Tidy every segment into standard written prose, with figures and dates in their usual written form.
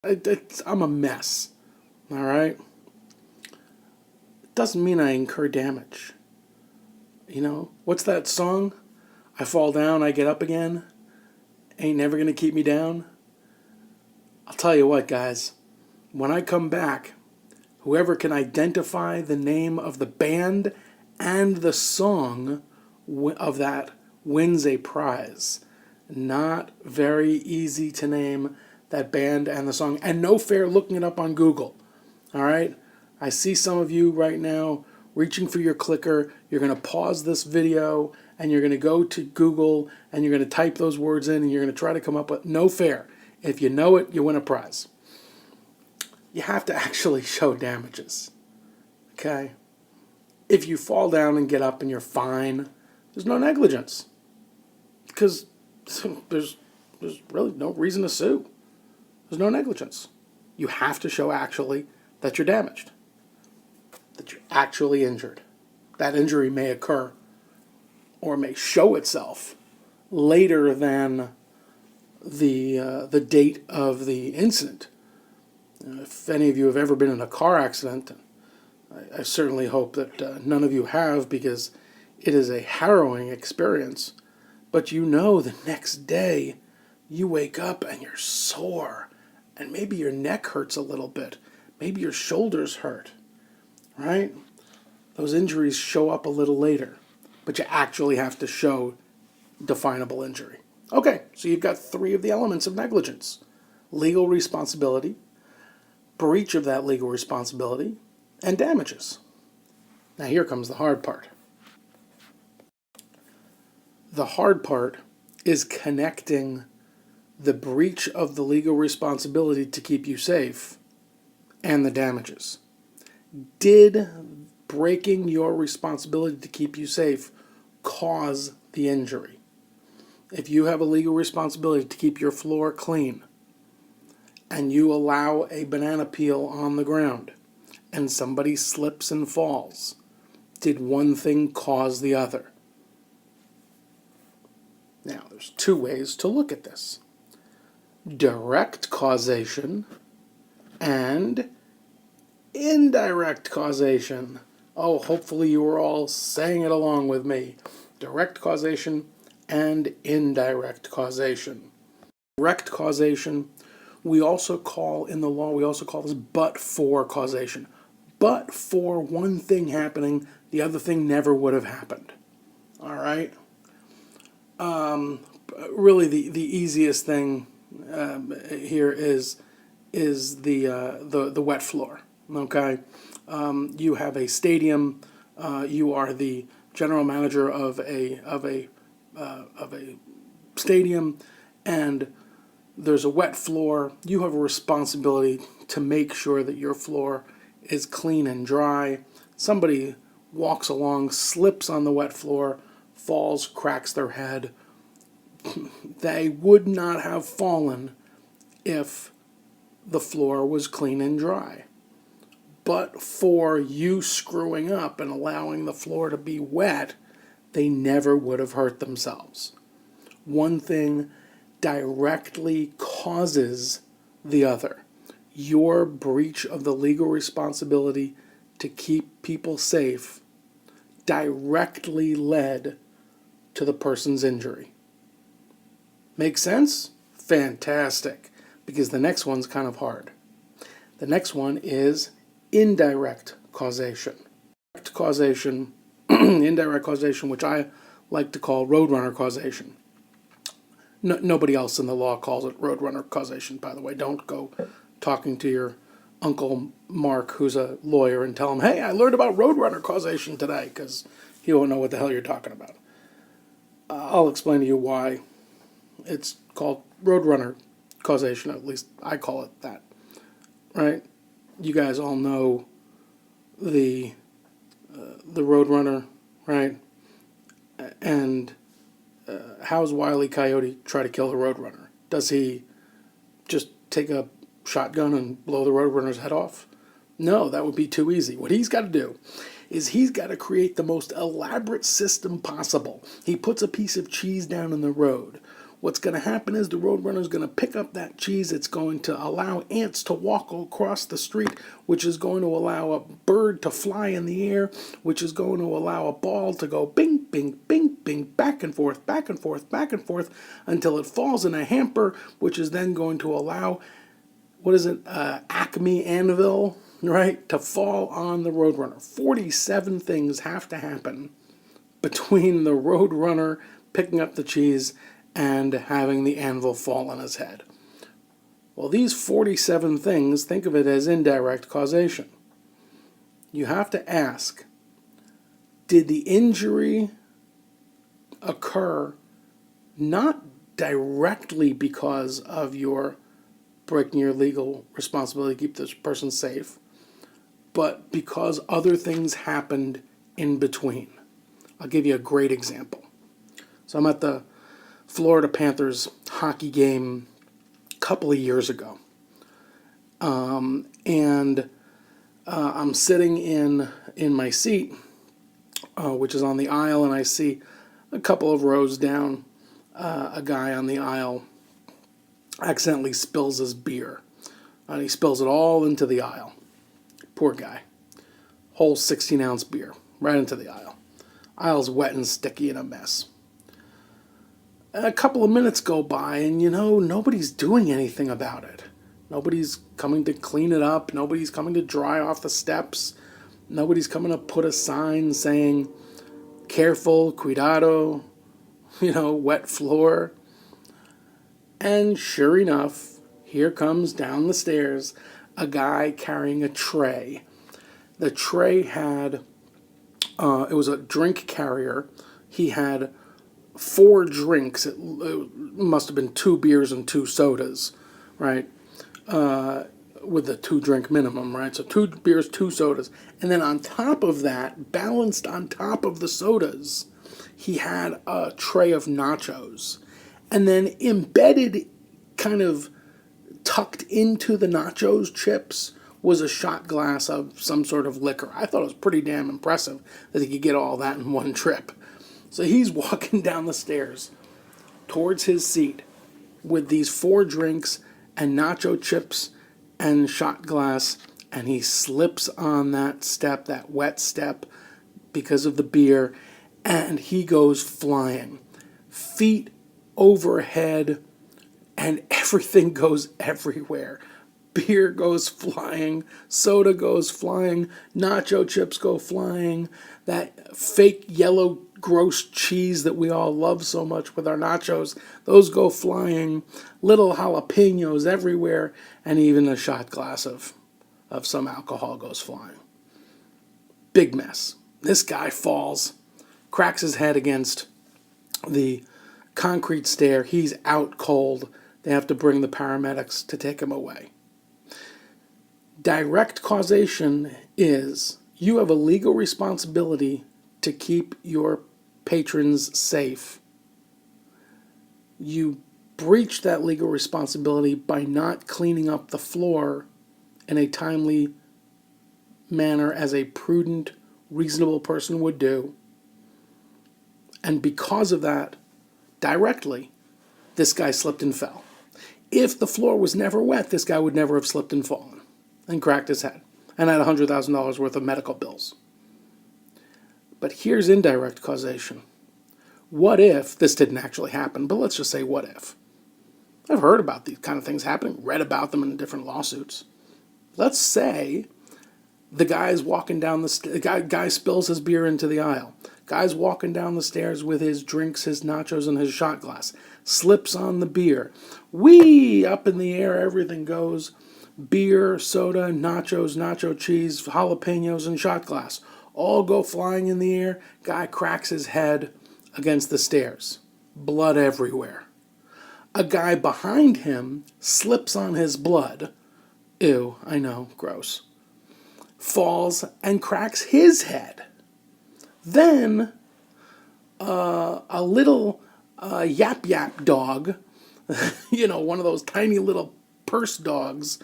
I'm a mess. All right? It doesn't mean I incur damage. You know, what's that song? I fall down, I get up again. Ain't never gonna keep me down. I'll tell you what, guys. When I come back, whoever can identify the name of the band and the song of that wins a prize. Not very easy to name that band and the song, and no fair looking it up on Google. All right? I see some of you right now reaching for your clicker. You're going to pause this video and you're going to go to Google and you're going to type those words in and you're going to try to come up with no fair. If you know it, you win a prize. You have to actually show damages. Okay? If you fall down and get up and you're fine, there's no negligence. Because there's really no reason to sue. There's no negligence. You have to show actually that you're damaged, that you're actually injured. That injury may occur or may show itself later than the date of the incident. If any of you have ever been in a car accident, I certainly hope that none of you have, because it is a harrowing experience. But you know the next day you wake up and you're sore, and maybe your neck hurts a little bit. Maybe your shoulders hurt, right? Those injuries show up a little later, but you actually have to show definable injury. Okay, so you've got 3 of the elements of negligence: legal responsibility, breach of that legal responsibility, and damages. Now here comes the hard part. The hard part is connecting the breach of the legal responsibility to keep you safe and the damages. Did breaking your responsibility to keep you safe cause the injury? If you have a legal responsibility to keep your floor clean and you allow a banana peel on the ground and somebody slips and falls, did one thing cause the other? Now, there's 2 ways to look at this: direct causation and indirect causation. Oh, hopefully you were all saying it along with me. Direct causation and indirect causation. Direct causation, we also call this but-for causation. But for one thing happening, the other thing never would have happened. All right? Really, the easiest thing here is the wet floor. Okay, you have a stadium. You are the general manager of a stadium, and there's a wet floor. You have a responsibility to make sure that your floor is clean and dry. Somebody walks along, slips on the wet floor, falls, cracks their head. They would not have fallen if the floor was clean and dry. But for you screwing up and allowing the floor to be wet, they never would have hurt themselves. One thing directly causes the other. Your breach of the legal responsibility to keep people safe directly led to the person's injury. Make sense? Fantastic. Because the next one's kind of hard. The next one is indirect causation. Direct causation, indirect causation, which I like to call roadrunner causation. Nobody else in the law calls it roadrunner causation, by the way. Don't go talking to your Uncle Mark, who's a lawyer, and tell him, hey, I learned about roadrunner causation today, because he won't know what the hell you're talking about. I'll explain to you why it's called roadrunner causation. At least I call it that, right? You guys all know the roadrunner, right? And how's Wile E. Coyote try to kill the roadrunner? Does he just take a shotgun and blow the roadrunner's head off? No, that would be too easy. What he's got to do is he's got to create the most elaborate system possible. He puts a piece of cheese down in the road what's going to happen is the Roadrunner is going to pick up that cheese. It's going to allow ants to walk across the street, which is going to allow a bird to fly in the air, which is going to allow a ball to go bing, bing, bing, bing, back and forth, back and forth, back and forth, until it falls in a hamper, which is then going to allow, Acme Anvil, right, to fall on the Roadrunner. 47 things have to happen between the Roadrunner picking up the cheese and having the anvil fall on his head. Well, these 47 things, think of it as indirect causation. You have to ask, did the injury occur not directly because of your breaking your legal responsibility to keep this person safe, but because other things happened in between? I'll give you a great example. So I'm at the Florida Panthers hockey game a couple of years ago. And I'm sitting in my seat, which is on the aisle, and I see a couple of rows down, a guy on the aisle accidentally spills his beer. And he spills it all into the aisle. Poor guy. Whole 16-ounce beer right into the aisle. Aisle's wet and sticky and a mess. A couple of minutes go by, and nobody's doing anything about it. Nobody's coming to clean it up. Nobody's coming to dry off the steps. Nobody's coming to put a sign saying, careful, cuidado, wet floor. And sure enough, here comes down the stairs a guy carrying a tray. The tray had, it was a drink carrier. He had 4 drinks. It must have been 2 beers and 2 sodas, right? With the 2-drink minimum, right? So 2 beers, 2 sodas. And then on top of that, balanced on top of the sodas, he had a tray of nachos. And then embedded, kind of tucked into the nachos chips, was a shot glass of some sort of liquor. I thought it was pretty damn impressive that he could get all that in one trip. So he's walking down the stairs towards his seat with these 4 drinks and nacho chips and shot glass, and he slips on that step, that wet step, because of the beer, and he goes flying. Feet overhead, and everything goes everywhere. Beer goes flying, soda goes flying, nacho chips go flying, that fake yellow gross cheese that we all love so much with our nachos, those go flying, little jalapenos everywhere, and even a shot glass of some alcohol goes flying. Big mess. This guy falls, cracks his head against the concrete stair. He's out cold. They have to bring the paramedics to take him away. Direct causation is you have a legal responsibility to keep your patrons safe. You breach that legal responsibility by not cleaning up the floor in a timely manner as a prudent, reasonable person would do. And because of that, directly, this guy slipped and fell. If the floor was never wet, this guy would never have slipped and fallen and cracked his head and had $100,000 worth of medical bills. But here's indirect causation. What if this didn't actually happen? But let's just say what if. I've heard about these kind of things happening, read about them in different lawsuits. Let's say the guy's walking down the guy spills his beer into the aisle. Guy's walking down the stairs with his drinks, his nachos, and his shot glass. Slips on the beer. Whee! Up in the air, everything goes. Beer, soda, nachos, nacho cheese, jalapenos, and shot glass all go flying in the air. Guy cracks his head against the stairs. Blood everywhere. A guy behind him slips on his blood. Ew, I know, gross. Falls and cracks his head. Then a little yap yap dog, one of those tiny little purse dogs,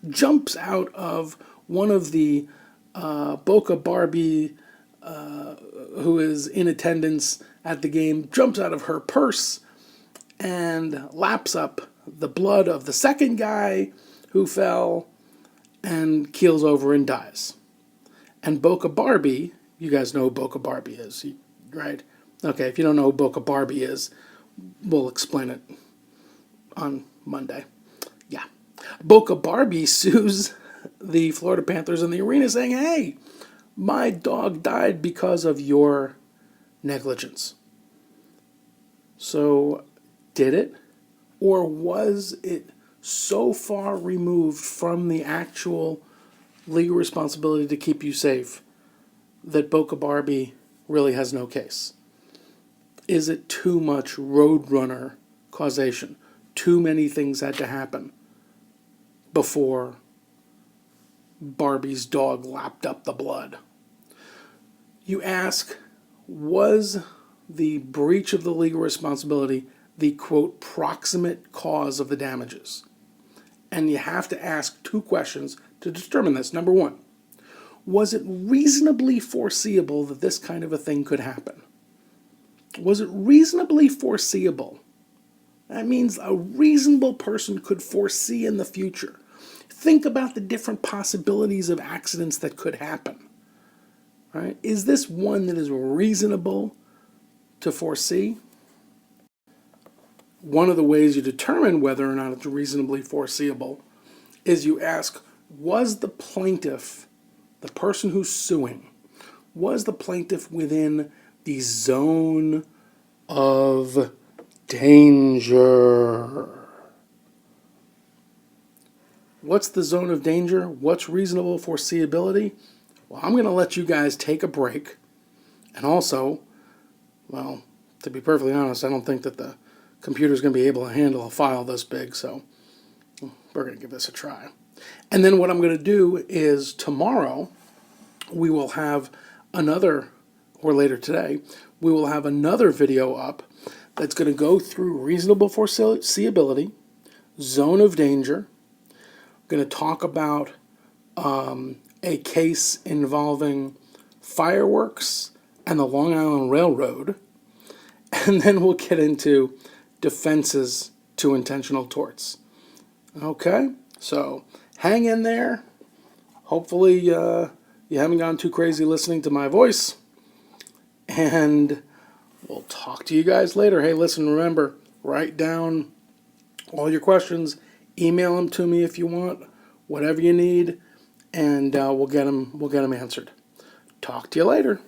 jumps out of one of the Boca Barbie, who is in attendance at the game, jumps out of her purse and laps up the blood of the second guy who fell and keels over and dies. And Boca Barbie, you guys know who Boca Barbie is, right? Okay, if you don't know who Boca Barbie is, we'll explain it on Monday. Yeah. Boca Barbie sues the Florida Panthers in the arena saying, hey, my dog died because of your negligence. So, did it? Or was it so far removed from the actual legal responsibility to keep you safe that Boca Barbie really has no case? Is it too much Roadrunner causation? Too many things had to happen before Barbie's dog lapped up the blood? You ask, was the breach of the legal responsibility the, quote, proximate cause of the damages? And you have to ask two questions to determine this. Number one, was it reasonably foreseeable that this kind of a thing could happen? Was it reasonably foreseeable? That means a reasonable person could foresee in the future. Think about the different possibilities of accidents that could happen. Right? Is this one that is reasonable to foresee? One of the ways you determine whether or not it's reasonably foreseeable is you ask, was the plaintiff, the person who's suing, was the plaintiff within the zone of danger? What's the zone of danger? What's reasonable foreseeability? Well, I'm going to let you guys take a break. And also, well, to be perfectly honest, I don't think that the computer's going to be able to handle a file this big, so we're going to give this a try. And then what I'm going to do is tomorrow we will have another, or later today, we will have another video up that's going to go through reasonable foreseeability, zone of danger. I'm going to talk about a case involving fireworks and the Long Island Railroad, and then we'll get into defenses to intentional torts. Okay, so hang in there. Hopefully you haven't gone too crazy listening to my voice, and we'll talk to you guys later. Hey, listen, remember, write down all your questions, email them to me if you want, whatever you need, and we'll get them answered. Talk to you later.